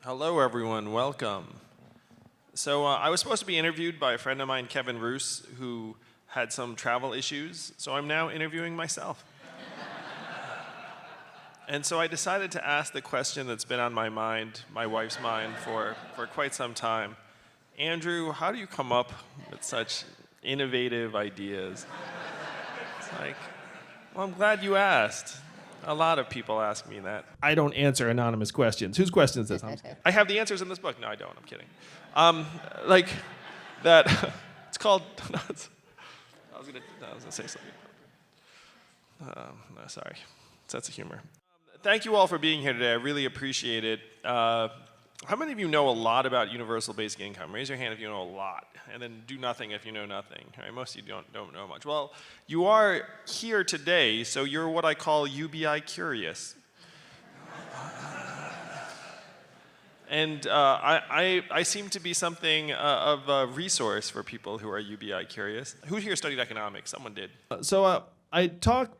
Hello, everyone. Welcome. So I was supposed to be interviewed by a friend of mine, Kevin Roos, who had some travel issues. So I'm now interviewing myself. And so I decided to ask the question that's been on my mind, my wife's mind, for quite some time. Andrew, how do you come up with such innovative ideas? It's like, well, I'm glad you asked. A lot of people ask me that. I don't answer anonymous questions. Whose question is this? I have the answers in this book. No, I don't. I'm kidding. Like that. It's called. I was gonna say something. No, sorry. Sense of humor. Thank you all for being here today. I really appreciate it. How many of you know a lot about universal basic income? Raise your hand if you know a lot, and then do nothing if you know nothing. All right, most of you don't know much. Well, you are here today, so you're what I call UBI curious. And I seem to be something of a resource for people who are UBI curious. Who here studied economics? Someone did. So I talked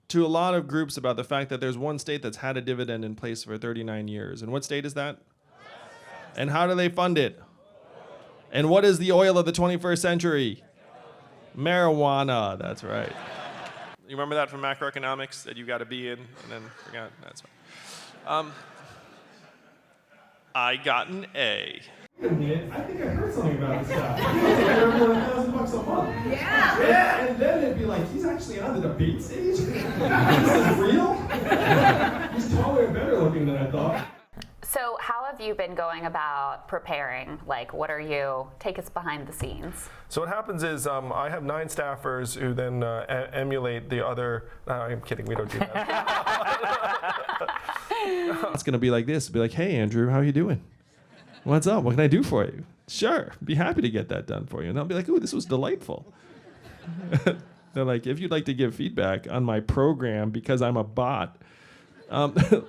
to a lot of groups about the fact that there's one state that's had a dividend in place for 39 years. And what state is that? And how do they fund it? And what is the oil of the 21st century? Marijuana, that's right. You remember that from macroeconomics, that you got to be in, and then forgot? That's right. I got an A. Wait a minute, I think I heard something about this guy. He's like everyone $1,000 a month. Yeah. And then it'd be like, he's actually on the debate stage? This is real? He's taller and better looking than I thought. So how have you been going about preparing? Like, what are you, take us behind the scenes. So what happens is I have 9 staffers who then emulate the other, I'm kidding, we don't do that. It's going to be like this. It'll be like, hey, Andrew, how you doing? What's up? What can I do for you? Sure, be happy to get that done for you. And I'll be like, ooh, this was delightful. They're like, if you'd like to give feedback on my program because I'm a bot,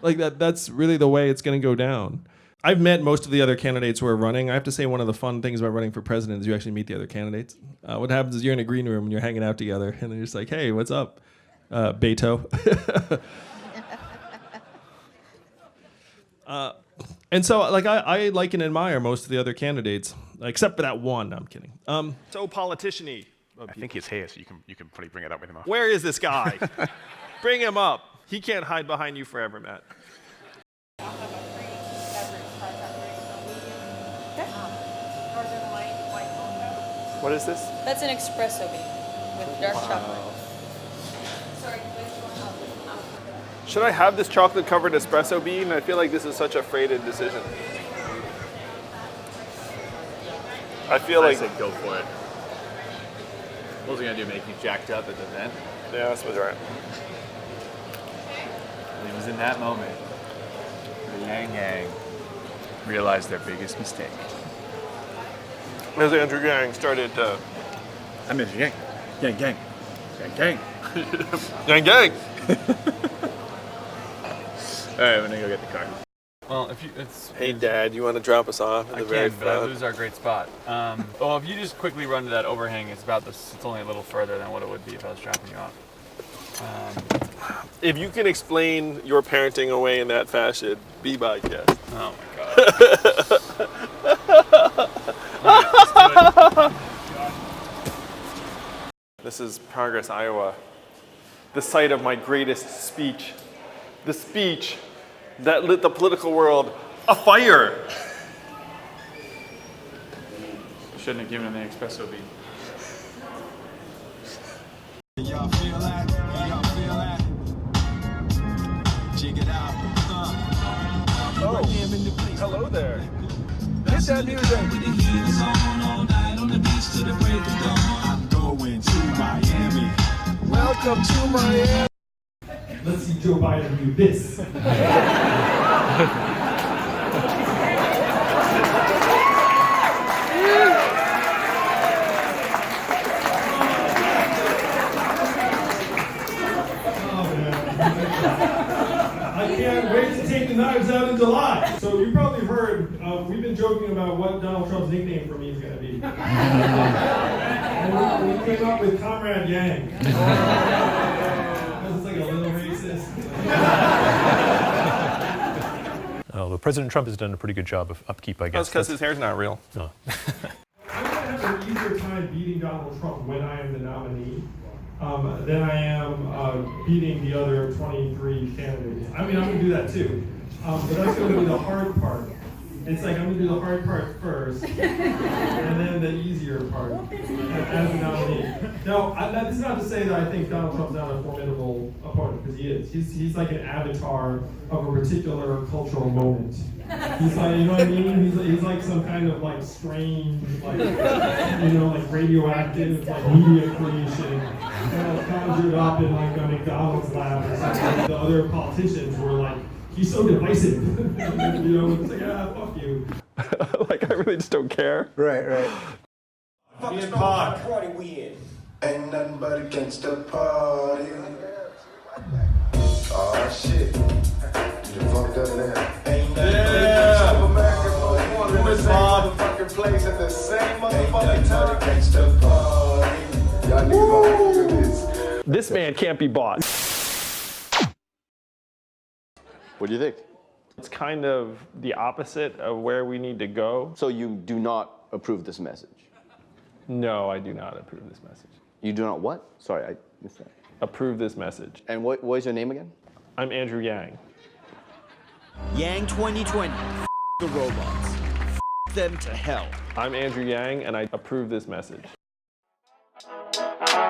like that's really the way it's going to go down. I've met most of the other candidates who are running. I have to say one of the fun things about running for president is you actually meet the other candidates. What happens is you're in a green room and you're hanging out together and they're just like, hey, what's up, Beto? And so like I like and admire most of the other candidates, except for that one. I'm kidding. So politician-y. I think he's here, so you can probably bring it up with him after. Where is this guy? Bring him up. He can't hide behind you forever, Matt. What is this? That's an espresso bean with dark chocolate. Sorry, Should I have this chocolate-covered espresso bean? I feel like this is such a freighted decision. I feel like... I said go for it. What was he going to do, make you jacked up at the event? Yeah, that's what's right. And it was in that moment the Yang Yang realized their biggest mistake. As Andrew Yang started I miss Yang. Yang Yang. Yang Yang. Yang Yang! All right, I'm going to go get the car. Well, if you, it's. Hey, Dad, you want to drop us off at I the very can, but I front? lose our great spot. Well, if you just quickly run to that overhang, it's about this. It's only a little further than what it would be if I was dropping you off. If you can explain your parenting away in that fashion, be my guest. Oh my god. All right, let's do it. This is Progress, Iowa, the site of my greatest speech. The speech that lit the political world afire. Shouldn't have given him the espresso bean. Y'all feel that? Y'all feel that? Check it out. Oh, hello there. Hit that music. I'm going to Miami. Welcome to Miami. Let's see Joe Biden do this. I can't wait to take the knives out in July. So you probably heard, we've been joking about what Donald Trump's nickname for me is going to be. And we came up with Comrade Yang. Because it's like a little racist. Oh, Although President Trump has done a pretty good job of upkeep, I guess. That's because his hair's not real. No. I'm going to have an easier time beating Donald Trump when I am the nominee than I am beating the other 23 candidates. I mean, I'm going to do that too. But that's going to be the hard part. It's like I'm going to do the hard part first, and then the easier part as the nominee. Now, this is not to say that I think Donald Trump's not a formidable opponent, because he is. He's like an avatar of a particular cultural moment. He's like, you know what I mean? He's like some kind of like strange, like, you know, like radioactive, like media creation, kind of conjured up in like a McDonald's lab or something. The other politicians were like, he's so divisive. You know, it's like, fuck you. Like, I really just don't care. Right. Me and Pac. Ain't nothing but a gangsta party. Oh shit. You fucked up now. Ain't nothing but a motherfucking place at the same motherfucking time. Gangsta party. Y'all niggas gonna do this. This man can't be bought. What do you think? It's kind of the opposite of where we need to go. So you do not approve this message? No, I do not approve this message. You do not what? Sorry, I missed that. Approve this message. And what is your name again? I'm Andrew Yang. Yang 2020. The robots. Them to hell. I'm Andrew Yang, and I approve this message.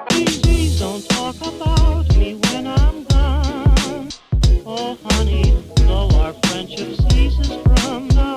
Please don't talk about me when I'm gone. Oh, honey, though our friendship ceases from now.